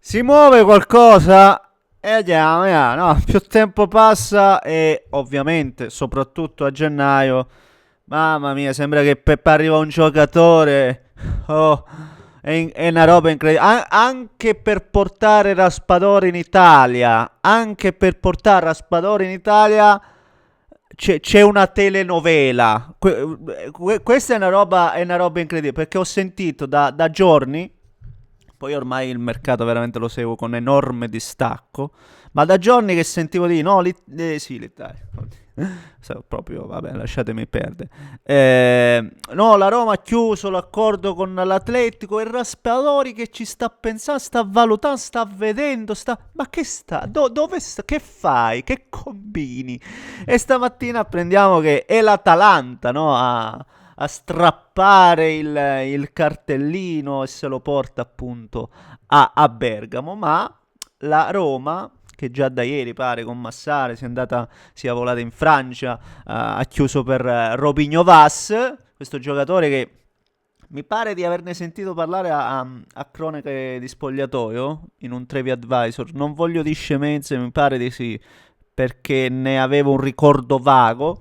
Si muove qualcosa e andiamo, no, più tempo passa e ovviamente, soprattutto a gennaio, mamma mia, sembra che arriva un giocatore. Oh, è una roba incredibile. Anche per portare Raspadori in Italia, anche per portare Raspadori in Italia c'è una telenovela. Questa è una roba incredibile perché ho sentito da giorni. Poi ormai il mercato veramente lo seguo con enorme distacco. Ma da giorni che sentivo di no, sì, l'Italia. Proprio, vabbè, lasciatemi perdere. No, la Roma ha chiuso l'accordo con l'Atletico e Raspadori che ci sta pensando, sta valutando, sta vedendo, Ma che sta? Dove sta? Che fai? Che combini? E stamattina apprendiamo che è l'Atalanta, no? A strappare il cartellino e se lo porta appunto a Bergamo, ma la Roma, che già da ieri pare con Massare si è volata in Francia, ha chiuso per Robinho Vas, questo giocatore che mi pare di averne sentito parlare a cronache di spogliatoio in un Trevi Advisor. Non voglio di scemenze, mi pare di sì, perché ne avevo un ricordo vago.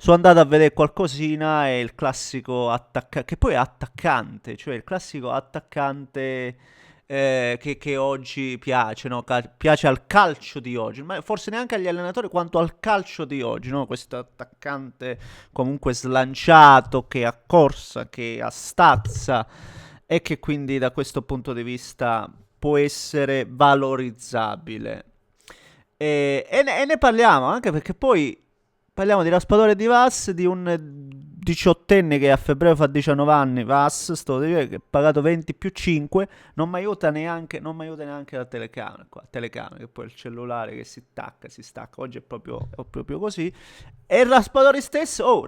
Sono andato a vedere qualcosina e il classico attaccante, che poi è attaccante, cioè il classico attaccante che oggi piace, no? Piace al calcio di oggi, ma forse neanche agli allenatori quanto al calcio di oggi, no? Questo attaccante comunque slanciato, che ha corsa, che ha stazza e che quindi da questo punto di vista può essere valorizzabile. E ne parliamo anche perché poi parliamo di Raspadore di Vas, di un diciottenne che a febbraio fa 19 anni, Vas, sto di dire, che ha pagato 20 più 5, non mi aiuta neanche la telecamera, qua, telecamera, che poi è il cellulare che si stacca, si stacca, oggi è proprio così. E Raspadori stesso,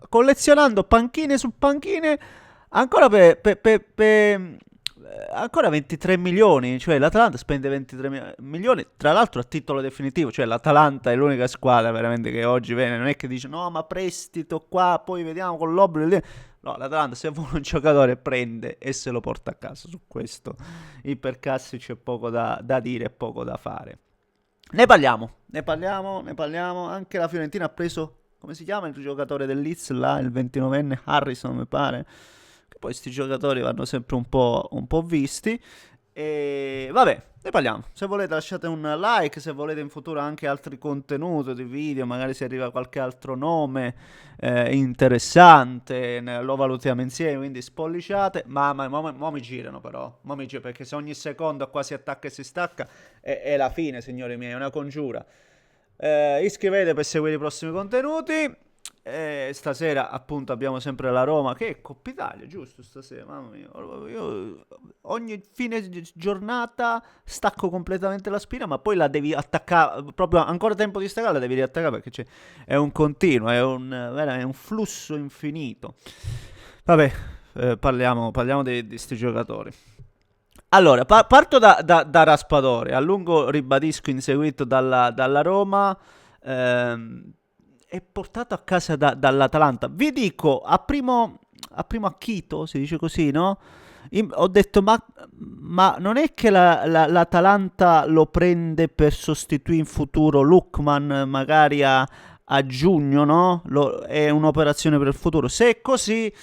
collezionando panchine su panchine, ancora ancora 23 milioni, cioè l'Atalanta spende 23 milioni, tra l'altro a titolo definitivo, cioè l'Atalanta è l'unica squadra veramente che oggi viene, non è che dice no ma prestito qua, poi vediamo con l'obbligo, no, l'Atalanta se vuole un giocatore prende e se lo porta a casa, su questo Ipercassi c'è poco da dire e poco da fare. Ne parliamo, anche la Fiorentina ha preso, come si chiama il giocatore del Leeds là, il 29enne Harrison mi pare, che poi questi giocatori vanno sempre un po' visti. E vabbè, ne parliamo. Se volete lasciate un like, se volete in futuro anche altri contenuti di video, magari se arriva qualche altro nome interessante, lo valutiamo insieme, quindi spolliciate. Ma mi girano però, perché se ogni secondo qua si attacca e si stacca è la fine, signori miei, è una congiura. Iscrivetevi per seguire i prossimi contenuti. Stasera appunto abbiamo sempre la Roma che è Coppa Italia, giusto? Stasera, mamma mia, io ogni fine giornata stacco completamente la spina, ma poi la devi attaccare, proprio ancora tempo di staccare, la devi riattaccare perché è un continuo, è un flusso infinito. Vabbè, parliamo di questi giocatori. Allora, parto da Raspadori, a lungo ribadisco inseguito dalla Roma, è portato a casa dall'Atalanta. Vi dico, a primo acchito, si dice così, no? Ho detto, ma non è che l'Atalanta lo prende per sostituire in futuro Lookman, magari a giugno, no? È un'operazione per il futuro. Se è così,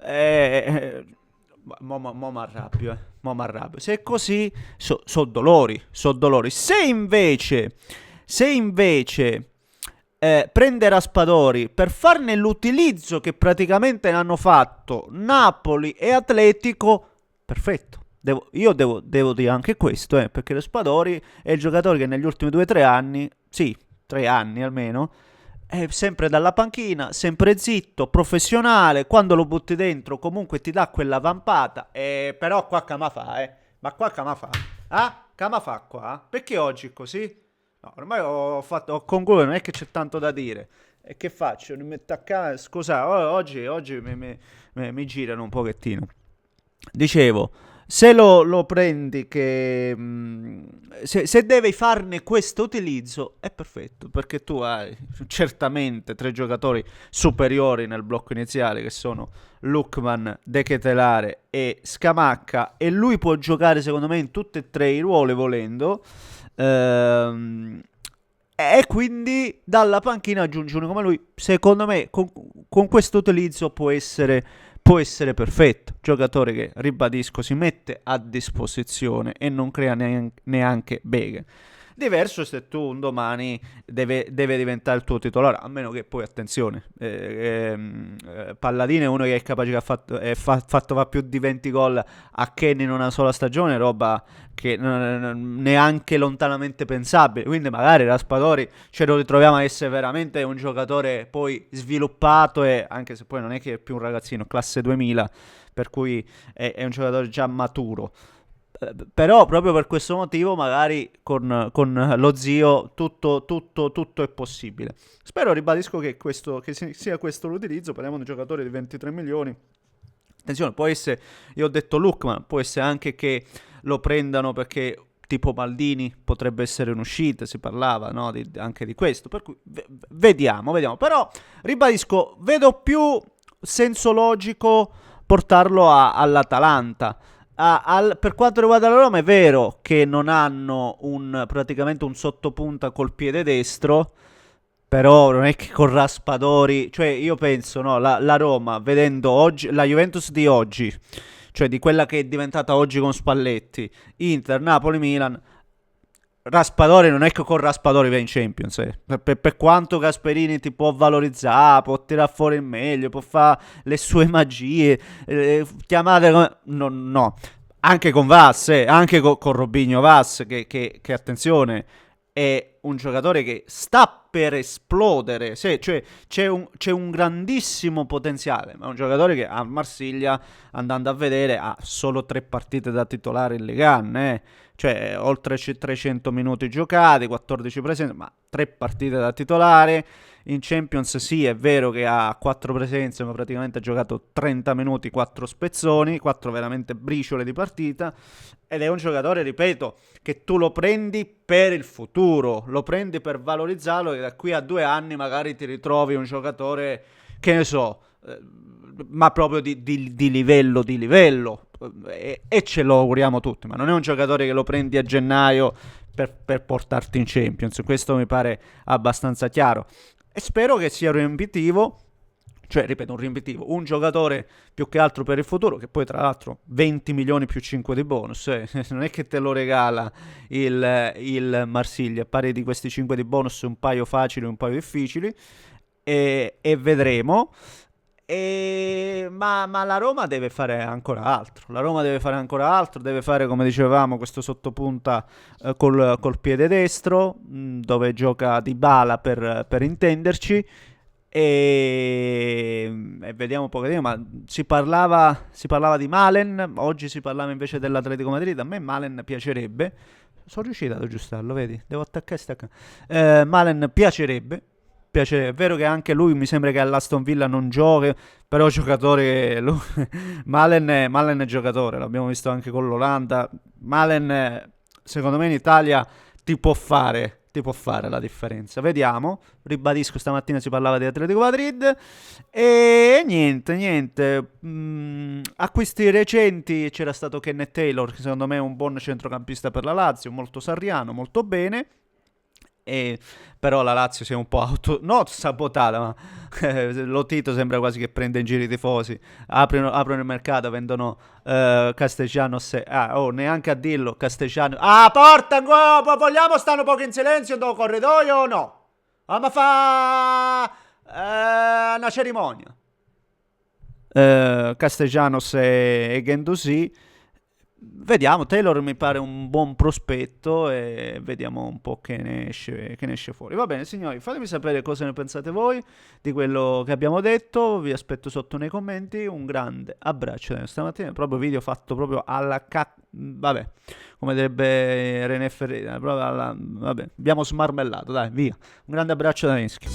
eh, mo mi arrabbio, mo m'arrabbio. Se è così, so dolori, so dolori. Se invece prende Raspadori per farne l'utilizzo che praticamente ne hanno fatto Napoli e Atletico, perfetto. Io devo dire anche questo, perché Raspadori è il giocatore che negli ultimi 2 o 3 anni, sì, 3 anni almeno, è sempre dalla panchina, sempre zitto, professionale, quando lo butti dentro comunque ti dà quella vampata, però qua cama fa, ma qua cama fa, ah? Cama fa qua? Perché oggi è così? No, ormai ho concluso, non è che c'è tanto da dire. E che faccio? Mi metto a casa, scusa, oggi mi girano un pochettino. Dicevo, Se lo prendi che se devi farne questo utilizzo è perfetto, perché tu hai certamente tre giocatori superiori nel blocco iniziale, che sono Lookman, De Ketelare e Scamacca, e lui può giocare secondo me in tutti e tre i ruoli volendo. Ehm, e quindi dalla panchina aggiungi uno come lui. Secondo me, con questo utilizzo può essere perfetto. Giocatore che, ribadisco, si mette a disposizione e non crea neanche beghe. Diverso se tu un domani deve diventare il tuo titolare, a meno che poi, attenzione, Palladino è uno che è capace che fatto va più di 20 gol a Kenny in una sola stagione, roba che neanche lontanamente pensabile. Quindi magari Raspadori ce lo ritroviamo a essere veramente un giocatore poi sviluppato, e anche se poi non è che è più un ragazzino, classe 2000, per cui è un giocatore già maturo. Però proprio per questo motivo magari con lo zio tutto è possibile. Spero, ribadisco, che sia questo l'utilizzo. Parliamo di un giocatore di 23 milioni. Attenzione, può essere, io ho detto Lookman, può essere anche che lo prendano perché tipo Maldini potrebbe essere un'uscita, si parlava, no, anche di questo, per cui vediamo. Però ribadisco, vedo più senso logico portarlo all'Atalanta. Per quanto riguarda la Roma, è vero che non hanno praticamente un sottopunta col piede destro, però non è che con Raspadori, cioè io penso, no, la Roma, vedendo oggi la Juventus di oggi, cioè di quella che è diventata oggi con Spalletti, Inter, Napoli, Milan, Raspadori non è che con Raspadori va in Champions, eh. Per quanto Gasperini ti può valorizzare, può tirare fuori il meglio, può fare le sue magie, chiamate come... No, no. Anche con Vass, anche con Robinho Vass, che attenzione, è un giocatore che sta per esplodere. Sì, cioè c'è un grandissimo potenziale, ma è un giocatore che a Marsiglia, andando a vedere, ha solo 3 partite da titolare in Ligue 1, cioè oltre 300 minuti giocati, 14 presenze, ma 3 partite da titolare. In Champions sì, è vero che ha 4 presenze, ma praticamente ha giocato 30 minuti, 4 spezzoni, 4 veramente briciole di partita, ed è un giocatore, ripeto, che tu lo prendi per il futuro, lo prendi per valorizzarlo, e da qui a 2 anni magari ti ritrovi un giocatore, che ne so, ma proprio di livello, e ce lo auguriamo tutti, ma non è un giocatore che lo prendi a gennaio per portarti in Champions. Questo mi pare abbastanza chiaro, e spero che sia riempitivo. Cioè, ripeto, un riempitivo, un giocatore più che altro per il futuro, che poi tra l'altro 20 milioni più 5 di bonus, non è che te lo regala il Marsiglia. Pari di questi 5 di bonus, un paio facili, un paio difficili, e vedremo. Ma la Roma deve fare ancora altro. La Roma deve fare ancora altro. Deve fare, come dicevamo, questo sottopunta col piede destro, dove gioca Dybala per intenderci. E vediamo un po' che, ma si parlava di Malen. Oggi si parlava invece dell'Atletico Madrid. A me Malen piacerebbe. Sono riuscito ad aggiustarlo, vedi? Devo attaccare, staccare. Malen piacerebbe. È vero che anche lui mi sembra che all'Aston Villa non giochi, però giocatore. Malen è giocatore, l'abbiamo visto anche con l'Olanda. Malen, secondo me in Italia ti può fare la differenza. Vediamo. Ribadisco, stamattina si parlava di Atletico Madrid. E niente. Acquisti recenti: c'era stato Kenneth Taylor, che secondo me è un buon centrocampista per la Lazio, molto sarriano, molto bene. Però la Lazio si è un po' not sabotata, ma Lotito sembra quasi che prenda in giro i tifosi. Aprono il mercato, vendono Castellanos. Neanche a dirlo, Castellanos. Porta, vogliamo stare un po' in silenzio do corridoio o no? Ma fa una cerimonia. Castellanos e Guendouzi. Vediamo, Taylor mi pare un buon prospetto, e vediamo un po' che ne esce fuori. Va bene, signori, fatemi sapere cosa ne pensate voi di quello che abbiamo detto. Vi aspetto sotto nei commenti. Un grande abbraccio da stamattina. Proprio video fatto proprio vabbè, come direbbe René Ferreira. Vabbè, abbiamo smarmellato, dai, via. Un grande abbraccio da Neschi.